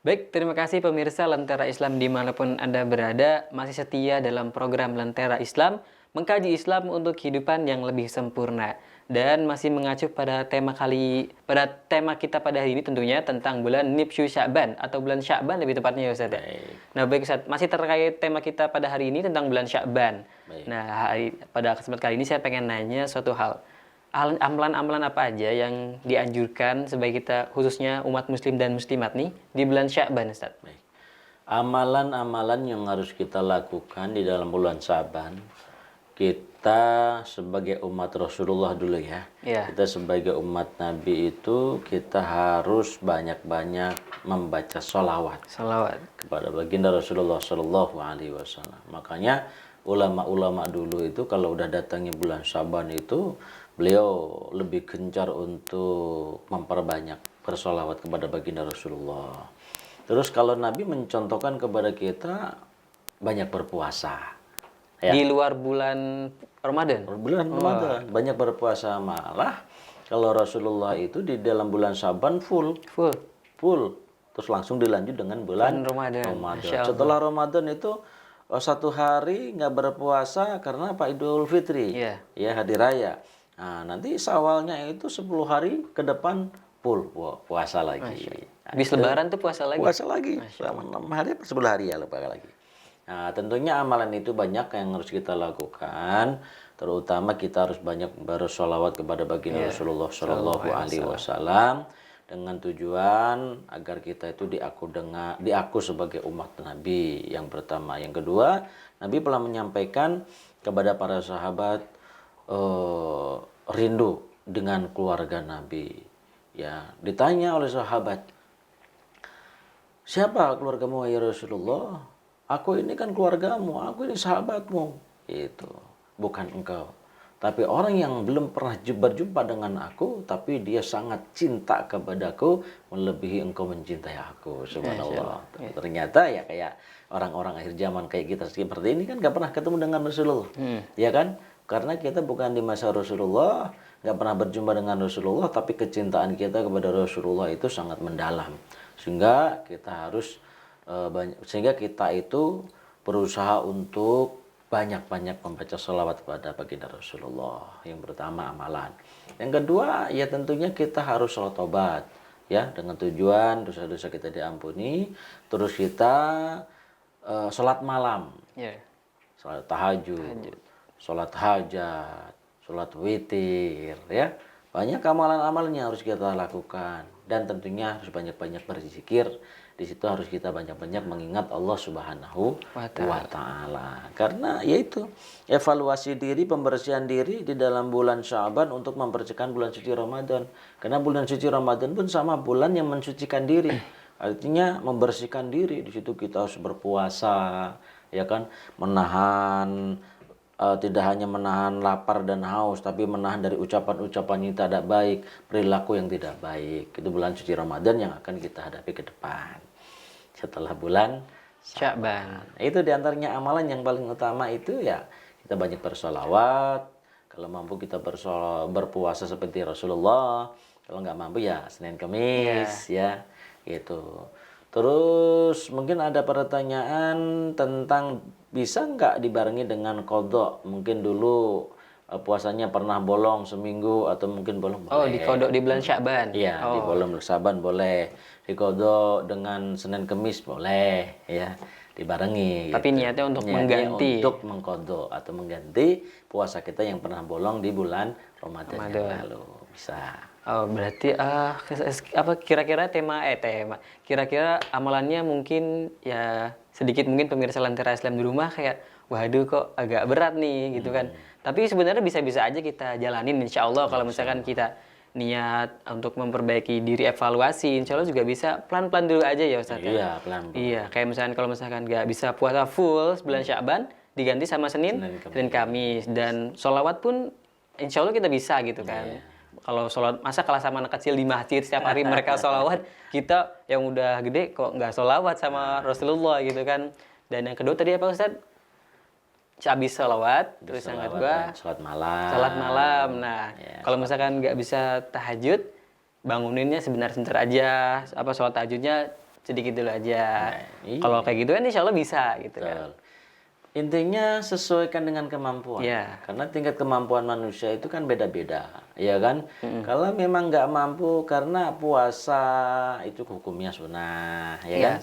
Baik, terima kasih pemirsa Lentera Islam dimanapun Anda berada, masih setia dalam program Lentera Islam, mengkaji Islam untuk kehidupan yang lebih sempurna. Dan masih mengacu pada tema kita pada hari ini tentunya tentang bulan Nifsu Sya'ban atau bulan Sya'ban lebih tepatnya ya Ustaz ya. Baik, Nah, baik Ustaz, masih terkait tema kita pada hari ini tentang bulan Sya'ban. baik. Nah, pada kesempatan kali ini saya pengen nanya suatu hal. Amalan-amalan apa aja yang dianjurkan sebagai kita khususnya umat muslim dan muslimat nih di bulan Sya'ban Ustaz? Baik. Amalan-amalan yang harus kita lakukan di dalam bulan Syaban, kita sebagai umat Rasulullah dulu ya. Iya. Kita sebagai umat Nabi itu kita harus banyak-banyak membaca sholawat Salawat. kepada baginda Rasulullah Shallallahu Alaihi Wasallam. Makanya ulama-ulama dulu itu kalau udah datangnya bulan Syaban itu beliau lebih gencar untuk memperbanyak bersolawat kepada baginda Rasulullah. Terus kalau Nabi mencontohkan kepada kita banyak berpuasa. Ya. Di luar bulan Ramadan. Bulan Ramadan banyak berpuasa, malah kalau Rasulullah itu di dalam bulan Syaban full Full. terus langsung dilanjut dengan bulan Ramadan. Ramadan. Masya Allah. Setelah Ramadan itu satu hari nggak berpuasa karena apa? Idul Fitri, Iya. ya hari raya. Nah, nanti Syawalnya itu 10 hari ke depan full puasa lagi. Nah, Habis lebaran tuh puasa lagi. puasa lagi selama 6 hari atau 10 hari ya lupa lagi. Nah, tentunya amalan itu banyak yang harus kita lakukan, terutama kita harus banyak bersolawat kepada baginda Rasulullah Shallallahu Alaihi Wasallam dengan tujuan agar kita itu diaku sebagai umat Nabi yang pertama. Yang kedua, Nabi pernah menyampaikan kepada para sahabat rindu dengan keluarga Nabi. Ya, ditanya oleh sahabat, siapa keluargamu ya Rasulullah? Aku ini kan keluargamu, aku ini sahabatmu. Itu bukan engkau. Tapi orang yang belum pernah berjumpa dengan aku, tapi dia sangat cinta kepadaku, melebihi engkau mencintai aku. Subhanallah. Ternyata ya kayak orang-orang akhir zaman kayak kita seperti ini kan gak pernah ketemu dengan Rasulullah. Ya kan? Karena kita bukan di masa Rasulullah, gak pernah berjumpa dengan Rasulullah, tapi kecintaan kita kepada Rasulullah itu sangat mendalam. Sehingga kita harus sehingga kita itu berusaha untuk banyak-banyak membaca sholawat kepada baginda Rasulullah. Yang pertama amalan. Yang kedua ya tentunya kita harus sholat tobat ya, dengan tujuan dosa-dosa kita diampuni. Terus kita sholat malam, sholat tahajud, sholat hajat, sholat witir ya. Banyak amalan-amalan yang harus kita lakukan, dan tentunya harus banyak-banyak berzikir. Di situ harus kita banyak-banyak mengingat Allah Subhanahu wa Ta'ala. Karena yaitu evaluasi diri, pembersihan diri di dalam bulan Sya'ban untuk membersihkan bulan suci Ramadan. Karena bulan suci Ramadan pun sama bulan yang mensucikan diri. Artinya membersihkan diri. Di situ kita harus berpuasa, ya kan, menahan tidak hanya menahan lapar dan haus, tapi menahan dari ucapan-ucapan yang tidak baik, perilaku yang tidak baik. Itu bulan suci Ramadan yang akan kita hadapi ke depan setelah bulan Sya'ban. Itu diantaranya amalan yang paling utama itu ya kita banyak bersolawat. Kalau mampu kita berpuasa seperti Rasulullah. Kalau nggak mampu ya Senin Kamis ya gitu. Terus mungkin ada pertanyaan tentang bisa nggak dibarengi dengan qadha? Mungkin dulu puasanya pernah bolong seminggu atau mungkin bolong. Oh, di qadha di bulan Sya'ban. Iya, di bolong Sya'ban boleh. Di qadha dengan Senin Kamis boleh ya, dibarengi. Tapi gitu. niatnya untuk Niatnya mengganti. untuk mengqadha atau mengganti puasa kita yang pernah bolong di bulan Ramadan yang lalu. Bisa. Oh, berarti apa kira-kira kira-kira amalannya mungkin ya sedikit mungkin pemirsa Lentera Islam di rumah kayak waduh kok agak berat nih gitu kan. Tapi sebenarnya bisa-bisa aja kita jalanin insya Allah kalau misalkan kita niat untuk memperbaiki diri, evaluasi, insya Allah juga bisa pelan-pelan dulu aja ya Ustaz. Iya, pelan-pelan. Iya, kayak misalkan kalau misalkan nggak bisa puasa full bulan Sya'ban diganti sama Senin Kamis, dan sholawat pun insya Allah kita bisa gitu kan. Kalau sholat, masa kalah sama anak kecil di masjid setiap hari mereka sholawat, kita yang udah gede kok nggak sholawat sama Rasulullah gitu kan. Dan yang kedua tadi apa Ustaz? Habis sholawat, terus yang kedua sholat malam. Sholat malam. Nah, kalau misalkan nggak bisa tahajud, banguninnya sebentar-sebentar aja. Sholat tahajudnya sedikit dulu aja. iya. Kalau kayak gitu kan insya Allah bisa gitu kan. Betul. Intinya sesuaikan dengan kemampuan. Iya. Karena tingkat kemampuan manusia itu kan beda-beda, ya kan? Kalau memang nggak mampu karena puasa itu hukumnya sunnah, ya Iya kan?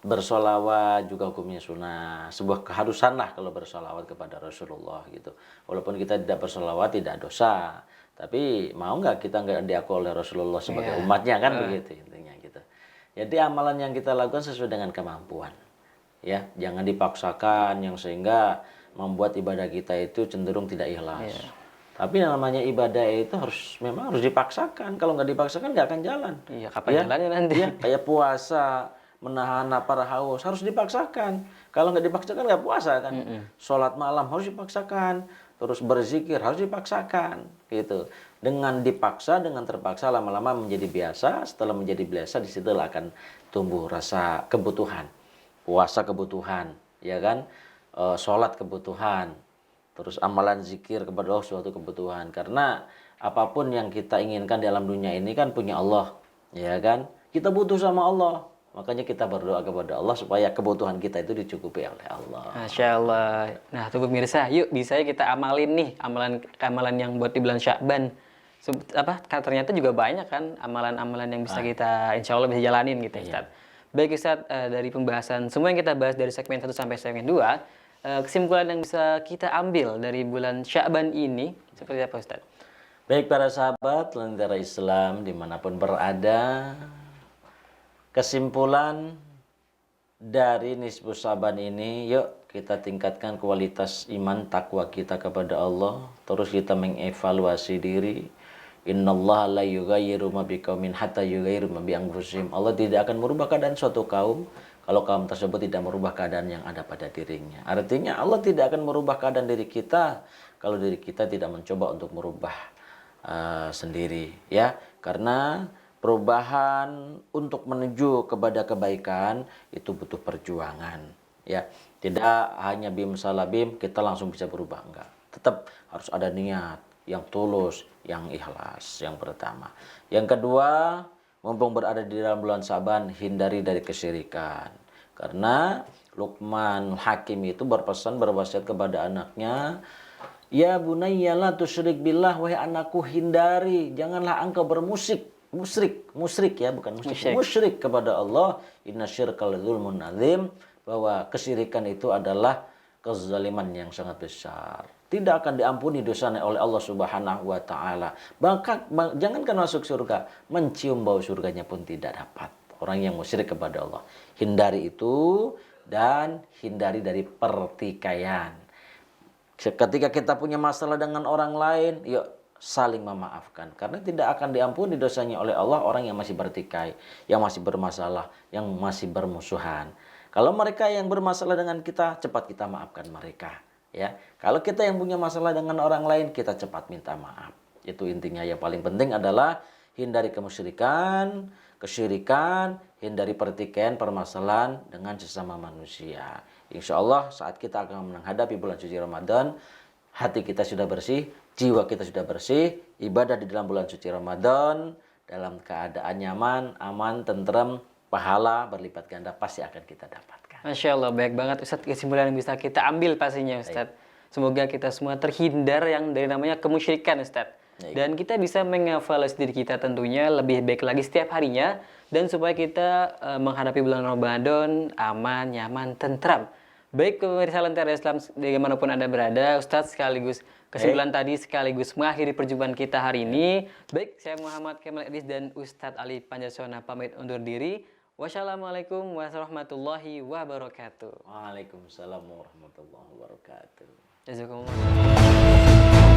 Bersolawat juga hukumnya sunnah. Sebuah keharusan lah kalau bersolawat kepada Rasulullah gitu. Walaupun kita tidak bersolawat tidak dosa, tapi mau nggak kita nggak diakui oleh Rasulullah sebagai umatnya kan begitu intinya gitu. Jadi amalan yang kita lakukan sesuai dengan kemampuan. Ya, jangan dipaksakan yang sehingga membuat ibadah kita itu cenderung tidak ikhlas. Tapi namanya ibadah itu memang harus dipaksakan. Kalau nggak dipaksakan nggak akan jalan. Iya, kapan jalannya nanti? Ya, kayak puasa, menahan lapar haus harus dipaksakan. Kalau nggak dipaksakan nggak puasa kan. Sholat malam harus dipaksakan. Terus berzikir harus dipaksakan, gitu. Dengan dipaksa, dengan terpaksa lama-lama menjadi biasa. Setelah menjadi biasa, disitulah akan tumbuh rasa kebutuhan. Puasa kebutuhan, ya kan? Sholat kebutuhan, terus amalan zikir kepada Allah suatu kebutuhan. Karena apapun yang kita inginkan di alam dunia ini kan punya Allah, ya kan? Kita butuh sama Allah, makanya kita berdoa kepada Allah supaya kebutuhan kita itu dicukupi oleh Allah. Masya Allah. Nah, tuh pemirsa, yuk bisa ya kita amalin nih amalan yang buat di bulan Sya'ban. Ternyata juga banyak kan amalan-amalan yang bisa kita insya Allah bisa jalanin gitu, Ustaz. Baik Ustaz, dari pembahasan semua yang kita bahas dari segmen 1 sampai segmen 2, kesimpulan yang bisa kita ambil dari bulan Sya'ban ini seperti apa Ustaz? Baik para sahabat Lentera Islam dimanapun berada, kesimpulan dari nisfu Sya'ban ini, yuk kita tingkatkan kualitas iman takwa kita kepada Allah, terus kita mengevaluasi diri. Innallaha la yughayyiru ma biqaumin hatta yughayyiru ma bi anfusihim. Allah tidak akan merubah keadaan suatu kaum kalau kaum tersebut tidak merubah keadaan yang ada pada dirinya. Artinya Allah tidak akan merubah keadaan diri kita kalau diri kita tidak mencoba untuk merubah sendiri, ya. Karena perubahan untuk menuju kepada kebaikan itu butuh perjuangan, ya. Tidak hanya bim salabim kita langsung bisa berubah, enggak. Tetap harus ada niat yang tulus, yang ikhlas, yang pertama. Yang kedua, mumpung berada di dalam bulan Sya'ban, hindari dari kesyirikan. Karena Luqman Hakim itu berwasiat kepada anaknya, ya bunayya la tusyrik billah, wahai anakku hindari, janganlah engkau musyrik ya, bukan musyrik kepada Allah. Innasyirka ladzulmun adzim, bahwa kesyirikan itu adalah kezaliman yang sangat besar. Tidak akan diampuni dosanya oleh Allah Subhanahu wa taala. Bahkan jangankan masuk surga, mencium bau surganya pun tidak dapat. Orang yang musyrik kepada Allah. Hindari itu dan hindari dari pertikaian. Ketika kita punya masalah dengan orang lain, yuk saling memaafkan. Karena tidak akan diampuni dosanya oleh Allah orang yang masih bertikai, yang masih bermasalah, yang masih bermusuhan. Kalau mereka yang bermasalah dengan kita, cepat kita maafkan mereka. Ya, kalau kita yang punya masalah dengan orang lain, kita cepat minta maaf. Itu intinya. Yang paling penting adalah hindari kemusyrikan, kesyirikan, hindari pertikaian, permasalahan dengan sesama manusia. Insya Allah saat kita akan menghadapi bulan suci Ramadan, hati kita sudah bersih, jiwa kita sudah bersih, ibadah di dalam bulan suci Ramadan dalam keadaan nyaman, aman, tentrem, pahala berlipat ganda pasti akan kita dapatkan. Masya Allah, baik banget Ustadz, kesimpulan yang bisa kita ambil pastinya Ustadz. Semoga kita semua terhindar yang dari namanya kemusyrikan Ustadz. Dan kita bisa mengevaluasi diri kita tentunya lebih baik lagi setiap harinya. Dan supaya kita menghadapi bulan Ramadan aman, nyaman, tentram. Baik pemirsa Lentera Islam dimanapun Anda berada, Ustadz sekaligus kesimpulan tadi sekaligus mengakhiri perjumpaan kita hari ini. Baik, saya Muhammad Kemal Idris dan Ustadz Ali Panjasona pamit undur diri. Wassalamualaikum warahmatullahi wabarakatuh. Waalaikumsalam warahmatullahi wabarakatuh. Jazakumullah.